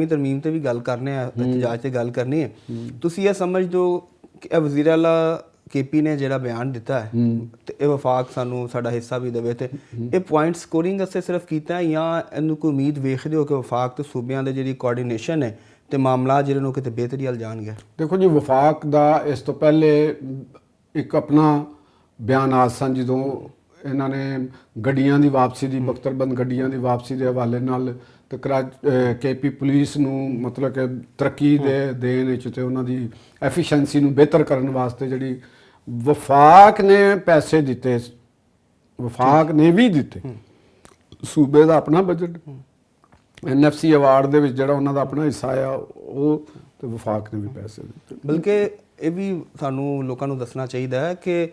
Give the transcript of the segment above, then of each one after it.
ਤਰਮੀਮ ਤੇ ਵੀ ਗੱਲ ਕਰਨੇ ਆ, ਇhtਜਾਜ ਤੇ ਗੱਲ ਕਰਨੀ ਹੈ। ਤੁਸੀਂ ਇਹ ਸਮਝ ਦਿਓ ਕਿ ਇਹ ਵਜ਼ੀਰ ਆਲਾ KP ਨੇ ਜਿਹੜਾ ਬਿਆਨ ਦਿੱਤਾ ਹੈ ਤੇ ਇਹ ਵਫਾਕ ਸਾਨੂੰ ਸਾਡਾ ਹਿੱਸਾ ਵੀ ਦੇਵੇ, ਤੇ ਇਹ ਪੁਆਇੰਟ ਸਕੋਰਿੰਗ ਵਾਸਤੇ ਸਿਰਫ ਕੀਤਾ ਜਾਂ ਇਹਨੂੰ ਕੋਈ ਉਮੀਦ ਵੇਖਦੇ ਹੋ ਕਿ ਵਫਾਕ ਤੇ ਸੂਬਿਆਂ ਦੇ ਜਿਹੜੀ ਕੋਆਰਡੀਨੇਸ਼ਨ ਹੈ ਤੇ ਮਾਮਲਾ ਜਿਹੜੇ ਨੂੰ ਕਿਤੇ ਬਿਹਤਰੀ ਵੱਲ ਜਾਣਗੇ? ਦੇਖੋ ਜੀ, ਵਫਾਕ ਦਾ ਇਸ ਤੋਂ ਪਹਿਲੇ ਇੱਕ ਆਪਣਾ ਬਿਆਨਾਤ ਸਨ ਜਦੋਂ ਇਹਨਾਂ ਨੇ ਗੱਡੀਆਂ ਦੀ ਵਾਪਸੀ ਦੀ, ਬਖਤਰਬੰਦ ਗੱਡੀਆਂ ਦੀ ਵਾਪਸੀ ਦੇ ਹਵਾਲੇ ਨਾਲ ਤੇ KP ਪੁਲਿਸ ਨੂੰ ਮਤਲਬ ਕਿ ਤਰੱਕੀ ਦੇਣ ਵਿੱਚ ਤੇ ਉਹਨਾਂ ਦੀ ਐਫੀਸ਼ੀਐਂਸੀ ਨੂੰ ਬਿਹਤਰ ਕਰਨ ਵਾਸਤੇ ਜਿਹੜੀ ਵਫਾਕ ਨੇ ਪੈਸੇ ਦਿੱਤੇ, ਵਫਾਕ ਨੇ ਵੀ ਦਿੱਤੇ। ਸੂਬੇ ਦਾ ਆਪਣਾ ਬਜਟ, NFC ਅਵਾਰਡ ਦੇ ਵਿੱਚ ਜਿਹੜਾ ਉਹਨਾਂ ਦਾ ਆਪਣਾ ਹਿੱਸਾ ਆ ਉਹ ਤੇ ਵਫਾਕ ਨੇ ਵੀ ਪੈਸੇ ਦਿੱਤੇ। ਬਲਕਿ ਇਹ ਵੀ ਸਾਨੂੰ ਲੋਕਾਂ ਨੂੰ ਦੱਸਣਾ ਚਾਹੀਦਾ ਹੈ ਕਿ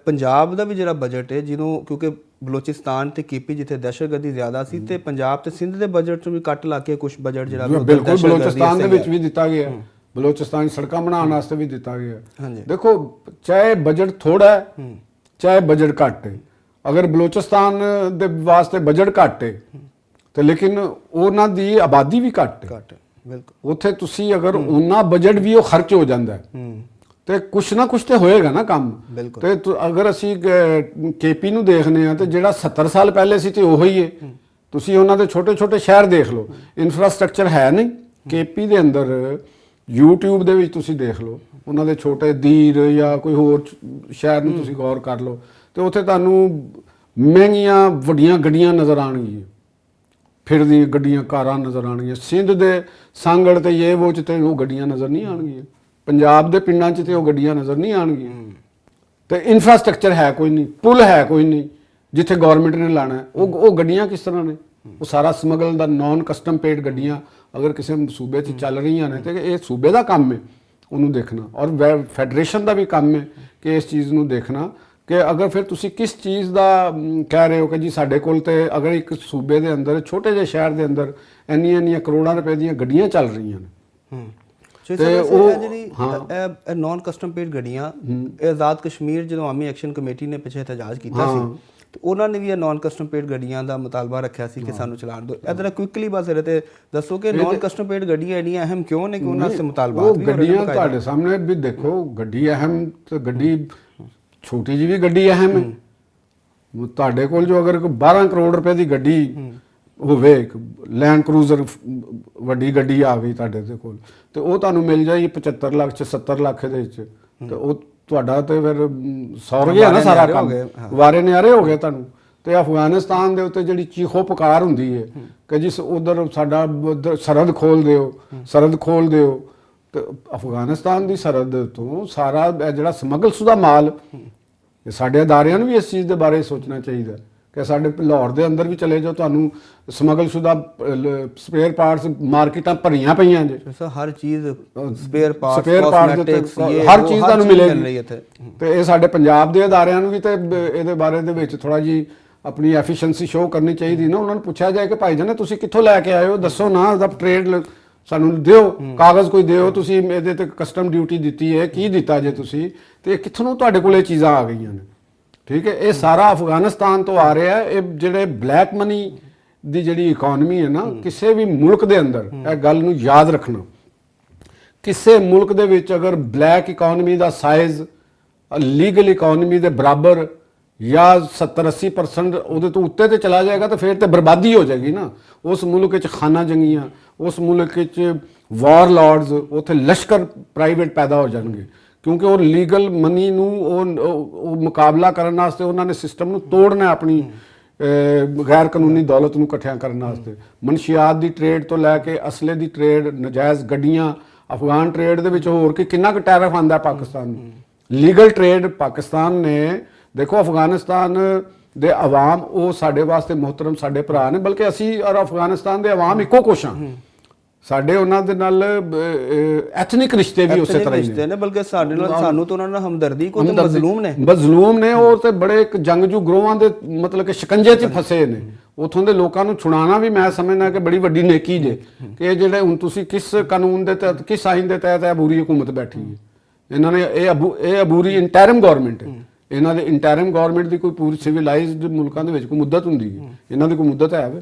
ਪੰਜਾਬ ਦਾ ਵੀ ਜਿਹੜਾ ਬਜਟ ਹੈ, ਜਿਹਨੂੰ ਕਿਉਂਕਿ ਬਲੋਚਿਸਤਾਨ ਤੇ KP ਜਿੱਥੇ ਦਹਿਸ਼ਤਗਰਦੀ ਜ਼ਿਆਦਾ ਸੀ ਤੇ ਪੰਜਾਬ ਤੇ ਸਿੰਧ ਦੇ ਬਜਟ ਤੋਂ ਵੀ ਕੱਟ ਲਾ ਕੇ ਕੁਝ ਬਜਟ ਜਿਹੜਾ ਬਿਲਕੁਲ ਬਲੋਚਿਸਤਾਨ ਦੇ ਵਿੱਚ ਵੀ ਦਿੱਤਾ ਗਿਆ, ਬਲੋਚਿਸਤਾਨ ਸੜਕਾਂ ਬਣਾਉਣ ਵਾਸਤੇ ਵੀ ਦਿੱਤਾ ਗਿਆ। ਦੇਖੋ, ਚਾਹੇ ਬਜਟ ਥੋੜਾ ਹੈ ਚਾਹੇ ਬਜਟ ਘੱਟ ਹੈ, ਅਗਰ ਬਲੋਚਿਸਤਾਨ ਦੇ ਵਾਸਤੇ ਬਜਟ ਘੱਟ ਹੈ ਤੇ ਲੇਕਿਨ ਉਹਨਾਂ ਦੀ ਆਬਾਦੀ ਵੀ ਘੱਟ ਹੈ। ਬਿਲਕੁਲ, ਉੱਥੇ ਤੁਸੀਂ ਅਗਰ ਉਹਨਾਂ ਬਜਟ ਵੀ ਉਹ ਖਰਚ ਹੋ ਜਾਂਦਾ ਤੇ ਕੁਛ ਨਾ ਕੁਛ ਤੇ ਹੋਏਗਾ ਨਾ ਕੰਮ। ਤੇ ਅਗਰ ਅਸੀਂ KP ਨੂੰ ਦੇਖਨੇ ਆ ਤੇ ਜਿਹੜਾ 70 ਸਾਲ ਪਹਿਲੇ ਸੀ ਤੇ ਉਹੀ ਹੈ। ਤੁਸੀਂ ਉਹਨਾਂ ਦੇ ਛੋਟੇ ਛੋਟੇ ਸ਼ਹਿਰ ਦੇਖ ਲਓ, ਇਨਫਰਾਸਟ੍ਰਕਚਰ ਹੈ ਨਹੀਂ KP ਦੇ ਅੰਦਰ। YouTube ਦੇ ਵਿੱਚ ਤੁਸੀਂ ਦੇਖ ਲਓ ਉਹਨਾਂ ਦੇ ਛੋਟੇ ਦੀਰ ਜਾਂ ਕੋਈ ਹੋਰ ਸ਼ਹਿਰ ਨੂੰ ਤੁਸੀਂ ਗੌਰ ਕਰ ਲਓ ਤੇ ਉੱਥੇ ਤੁਹਾਨੂੰ ਮਹਿੰਗੀਆਂ ਵੱਡੀਆਂ ਗੱਡੀਆਂ ਨਜ਼ਰ ਆਉਣਗੀਆਂ, ਫਿਰਦੀਆਂ ਗੱਡੀਆਂ, ਕਾਰਾਂ ਨਜ਼ਰ ਆਉਣਗੀਆਂ। ਸਿੰਧ ਦੇ ਸਾਂਗੜ ਤੇ ਇਹ ਵੋ 'ਚ ਤੇ ਉਹ ਗੱਡੀਆਂ ਨਜ਼ਰ ਨਹੀਂ ਆਉਣਗੀਆਂ, ਪੰਜਾਬ ਦੇ ਪਿੰਡਾਂ 'ਚ ਤੇ ਉਹ ਗੱਡੀਆਂ ਨਜ਼ਰ ਨਹੀਂ ਆਉਣਗੀਆਂ। ਤੇ ਇਨਫਰਾਸਟ੍ਰਕਚਰ ਹੈ ਕੋਈ ਨਹੀਂ, ਪੁਲ ਹੈ ਕੋਈ ਨਹੀਂ ਜਿੱਥੇ ਗਵਰਨਮੈਂਟ ਨੇ ਲਾਣਾ। ਉਹ ਗੱਡੀਆਂ ਕਿਸ ਤਰ੍ਹਾਂ ਨੇ? ਉਹ ਸਾਰਾ ਸਮਗਲ ਦਾ ਨਾਨ ਕਸਟਮ ਪੇਡ ਗੱਡੀਆਂ ਅਗਰ ਕਿਸੇ ਸੂਬੇ 'ਚ ਚੱਲ ਰਹੀਆਂ ਨੇ ਤੇ ਇਹ ਸੂਬੇ ਦਾ ਕੰਮ ਹੈ ਉਹਨੂੰ ਦੇਖਣਾ, ਔਰ ਫੈਡਰੇਸ਼ਨ ਦਾ ਵੀ ਕੰਮ ਹੈ ਕਿ ਇਸ ਚੀਜ਼ ਨੂੰ ਦੇਖਣਾ ਕਿ ਅਗਰ ਫਿਰ ਤੁਸੀਂ ਕਿਸ ਚੀਜ਼ ਦਾ ਕਹਿ ਰਹੇ ਹੋ ਕਿ ਜੀ ਸਾਡੇ ਕੋਲ ਤੇ ਅਗਰ ਇੱਕ ਸੂਬੇ ਦੇ ਅੰਦਰ ਛੋਟੇ ਜਿਹੇ ਸ਼ਹਿਰ ਦੇ ਅੰਦਰ ਇੰਨੀਆਂ ਕਰੋੜਾਂ ਰੁਪਏ ਦੀਆਂ ਗੱਡੀਆਂ ਚੱਲ ਰਹੀਆਂ ਨੇ ਤੇ ਉਹ ਜਿਹੜੀ ਨਾਨ ਕਸਟਮ ਪੇਡ ਗੱਡੀਆਂ, ਆਜ਼ਾਦ ਕਸ਼ਮੀਰ ਜਦੋਂ ਆਰਮੀ ਐਕਸ਼ਨ ਕਮੇਟੀ ਨੇ ਪਿੱਛੇ ਇhtਜਾਜ ਕੀਤਾ ਸੀ ਤੇ ਉਹਨਾਂ ਨੇ ਵੀ ਇਹ ਨਾਨ ਕਸਟਮ ਪੇਡ ਗੱਡੀਆਂ ਦਾ ਮੁਤਾਲਬਾ ਰੱਖਿਆ ਸੀ ਕਿ ਸਾਨੂੰ ਚਲਾਉਣ ਦਿਓ। ਇਹਦਾ ਕੁਇਕਲੀ ਬਸ ਤੇ ਦੱਸੋ ਕਿ ਨਾਨ ਕਸਟਮ ਪੇਡ ਗੱਡੀਆਂ ਇੰਨੀਆਂ ਅਹਿਮ ਕਿਉਂ ਨੇ ਕਿ ਉਹਨਾਂ ਸੇ ਮੁਤਾਲਬਾ ਵੀ ਗੱਡੀਆਂ ਤੁਹਾਡੇ ਸਾਹਮਣੇ ਵੀ ਦੇਖੋ। ਗੱਡੀ ਅਹਿਮ ਤੇ ਗੱਡੀ ਛੋਟੀ ਜਿਹੀ ਵੀ ਗੱਡੀ ਅਹਿਮ ਹੈ। ਤੁਹਾਡੇ ਕੋਲ ਜੋ ਅਗਰ 12 ਕਰੋੜ ਰੁਪਏ ਦੀ ਗੱਡੀ ਹੋਵੇ, ਲੈਂਡ ਕਰੂਜ਼ਰ ਵੱਡੀ ਗੱਡੀ ਆ ਗਈ ਤੁਹਾਡੇ ਦੇ ਕੋਲ ਤੇ ਉਹ ਤੁਹਾਨੂੰ ਮਿਲ ਜਾਏਗੀ 75 ਲੱਖ 'ਚ 70 ਲੱਖ ਦੇ ਵਿੱਚ ਤੇ ਉਹ ਤੁਹਾਡਾ ਤੇ ਫਿਰ ਸੌਰ ਗਿਆ ਨਾ ਸਾਰਾ ਕੰਮ, ਵਾਰੇ ਨਿਆਰੇ ਹੋ ਗਏ ਤੁਹਾਨੂੰ। ਤੇ ਅਫਗਾਨਿਸਤਾਨ ਦੇ ਉੱਤੇ ਜਿਹੜੀ ਚੀਖੋ ਪੁਕਾਰ ਹੁੰਦੀ ਹੈ ਕਿ ਜੀ ਉਧਰ ਸਾਡਾ ਸਰਹੱਦ ਖੋਲ ਦਿਓ, ਸਰਹੱਦ ਖੋਲ ਦਿਓ, ਤੇ ਅਫਗਾਨਿਸਤਾਨ ਦੀ ਸਰਹੱਦ ਤੋਂ ਸਾਰਾ ਜਿਹੜਾ ਸਮਗਲਸ਼ੁਦਾ ਮਾਲ, ਸਾਡੇ ਅਦਾਰਿਆਂ ਨੂੰ ਵੀ ਇਸ ਚੀਜ਼ ਦੇ ਬਾਰੇ ਸੋਚਣਾ ਚਾਹੀਦਾ ਕਿ ਸਾਡੇ ਲਾਹੌਰ ਦੇ ਅੰਦਰ ਵੀ ਚਲੇ ਜਾਓ ਤੁਹਾਨੂੰ ਸਮਗਲਸ਼ੁਦਾ ਸਪੇਅਰ ਪਾਰਟਸ ਮਾਰਕੀਟਾਂ ਭਰੀਆਂ ਪਈਆਂ ਜੇ। ਹਰ ਚੀਜ਼ ਸਪੇਅਰ ਪਾਰਟਸ ਹਰ ਚੀਜ਼ ਤੁਹਾਨੂੰ ਮਿਲੇਗੀ। ਤੇ ਇਹ ਸਾਡੇ ਪੰਜਾਬ ਦੇ ਅਦਾਰਿਆਂ ਨੂੰ ਵੀ ਤੇ ਇਹਦੇ ਬਾਰੇ ਦੇ ਵਿੱਚ ਥੋੜਾ ਜੀ ਆਪਣੀ ਐਫੀਸ਼ੀਐਂਸੀ ਸ਼ੋਅ ਕਰਨੀ ਚਾਹੀਦੀ ਨਾ। ਉਹਨਾਂ ਨੂੰ ਪੁੱਛਿਆ ਜਾਏ ਕਿ ਭਾਈ ਜਾਨ ਤੁਸੀਂ ਕਿੱਥੋਂ ਲੈ ਕੇ ਆਏ ਹੋ, ਦੱਸੋ ਨਾ, ਉਹਦਾ ਟ੍ਰੇਡ ਸਾਨੂੰ ਦਿਓ, ਕਾਗਜ਼ ਕੋਈ ਦਿਓ, ਤੁਸੀਂ ਇਹਦੇ ਤੇ ਕਸਟਮ ਡਿਊਟੀ ਦਿੱਤੀ ਹੈ, ਕੀ ਦਿੱਤਾ ਜੇ ਤੁਸੀਂ, ਤੇ ਕਿੱਥੋਂ ਤੁਹਾਡੇ ਕੋਲ ਇਹ ਚੀਜ਼ਾਂ ਆ ਗਈਆਂ ਨੇ? ਠੀਕ ਹੈ, ਇਹ ਸਾਰਾ ਅਫਗਾਨਿਸਤਾਨ ਤੋਂ ਆ ਰਿਹਾ। ਇਹ ਜਿਹੜੇ ਬਲੈਕ ਮਨੀ ਦੀ ਜਿਹੜੀ ਇਕਨੋਮੀ ਹੈ ਨਾ, ਕਿਸੇ ਵੀ ਮੁਲਕ ਦੇ ਅੰਦਰ ਇਹ ਗੱਲ ਨੂੰ ਯਾਦ ਰੱਖਣਾ, ਕਿਸੇ ਮੁਲਕ ਦੇ ਵਿੱਚ ਅਗਰ ਬਲੈਕ ਇਕਨੋਮੀ ਦਾ ਸਾਈਜ਼ ਲੀਗਲ ਇਕਨੋਮੀ ਦੇ ਬਰਾਬਰ ਜਾਂ 70-80% ਉਹਦੇ ਤੋਂ ਉੱਤੇ ਤੇ ਚਲਾ ਜਾਏਗਾ ਤਾਂ ਫਿਰ ਤੇ ਬਰਬਾਦੀ ਹੋ ਜਾਏਗੀ ਨਾ। ਉਸ ਮੁਲਕ ਵਿੱਚ ਖਾਨਾ ਜੰਗੀਆਂ, ਉਸ ਮੁਲਕ ਵਿੱਚ ਵਾਰ ਲਾਰਡਸ, ਉੱਥੇ ਲਸ਼ਕਰ ਪ੍ਰਾਈਵੇਟ ਪੈਦਾ ਹੋ ਜਾਣਗੇ ਕਿਉਂਕਿ ਉਹ ਲੀਗਲ ਮਨੀ ਨੂੰ ਉਹ ਮੁਕਾਬਲਾ ਕਰਨ ਵਾਸਤੇ ਉਹਨਾਂ ਨੇ ਸਿਸਟਮ ਨੂੰ ਤੋੜਨਾ, ਆਪਣੀ ਗੈਰ ਕਾਨੂੰਨੀ ਦੌਲਤ ਨੂੰ ਇਕੱਠਿਆਂ ਕਰਨ ਵਾਸਤੇ। ਮਨਸ਼ੀਆਤ ਦੀ ਟ੍ਰੇਡ ਤੋਂ ਲੈ ਕੇ ਅਸਲੇ ਦੀ ਟ੍ਰੇਡ, ਨਜਾਇਜ਼ ਗੱਡੀਆਂ, ਅਫਗਾਨ ਟ੍ਰੇਡ ਦੇ ਵਿੱਚ ਹੋਰ ਕਿੰਨਾ ਕੁ ਟੈਰਿਫ ਆਉਂਦਾ ਪਾਕਿਸਤਾਨ ਨੂੰ। ਲੀਗਲ ਟ੍ਰੇਡ ਪਾਕਿਸਤਾਨ ਨੇ, ਦੇਖੋ ਅਫਗਾਨਿਸਤਾਨ ਦੇ ਅਵਾਮ ਉਹ ਸਾਡੇ ਵਾਸਤੇ ਮੁਹਤਰਮ ਸਾਡੇ ਭਰਾ ਨੇ, ਬਲਕਿ ਅਸੀਂ ਔਰ ਅਫਗਾਨਿਸਤਾਨ ਦੇ ਅਵਾਮ ਇੱਕੋ ਕੁਛ ਹਾਂ। ਸਾਡੇ ਉਹਨਾਂ ਦੇ ਨਾਲ ਐਥਨਿਕ ਰਿਸ਼ਤੇ ਵੀ ਉਸੇ ਤਰ੍ਹਾਂ ਹੀ ਨੇ, ਬਲਕਿ ਸਾਡੇ ਨਾਲ ਸਾਨੂੰ ਤਾਂ ਉਹਨਾਂ ਨਾਲ ਹਮਦਰਦੀ, ਕੋਈ ਮਜ਼ਲੂਮ ਨੇ ਉਹ ਤੇ ਬੜੇ ਇੱਕ ਜੰਗਜੂ ਗਰੋਹਾਂ ਦੇ ਮਤਲਬ ਕਿ ਸ਼ਿਕੰਜੇ 'ਚ ਫਸੇ ਨੇ। ਉੱਥੋਂ ਦੇ ਲੋਕਾਂ ਨੂੰ ਛੁਡਾਉਣਾ ਵੀ ਮੈਂ ਸਮਝਦਾ ਕਿ ਬੜੀ ਵੱਡੀ ਨੇਕੀ ਜੇ ਕਿ ਜਿਹੜੇ ਹੁਣ ਤੁਸੀਂ ਕਿਸ ਕਾਨੂੰਨ ਦੇ ਤਹਿਤ, ਕਿਸ ਆਈਨ ਦੇ ਤਹਿਤ ਅਬੂਰੀ ਹੁਕੂਮਤ ਬੈਠੀ ਹੈ। ਇਹਨਾਂ ਨੇ ਇਹ ਅਬੂਰੀ ਇੰਟੈਰਮ ਗਵਰਨਮੈਂਟ ਹੈ। ਇਹਨਾਂ ਦੇ ਇੰਟੈਰਮ ਗਵਰਨਮੈਂਟ ਦੀ ਕੋਈ ਪੂਰੀ ਸਿਵਲਾਈਜ਼ਡ ਮੁਲਕਾਂ ਦੇ ਵਿੱਚ ਕੋਈ ਮੁੱਦਤ ਹੁੰਦੀ ਹੈ, ਇਹਨਾਂ ਦੀ ਕੋਈ ਮੁੱਦਤ ਹੈ?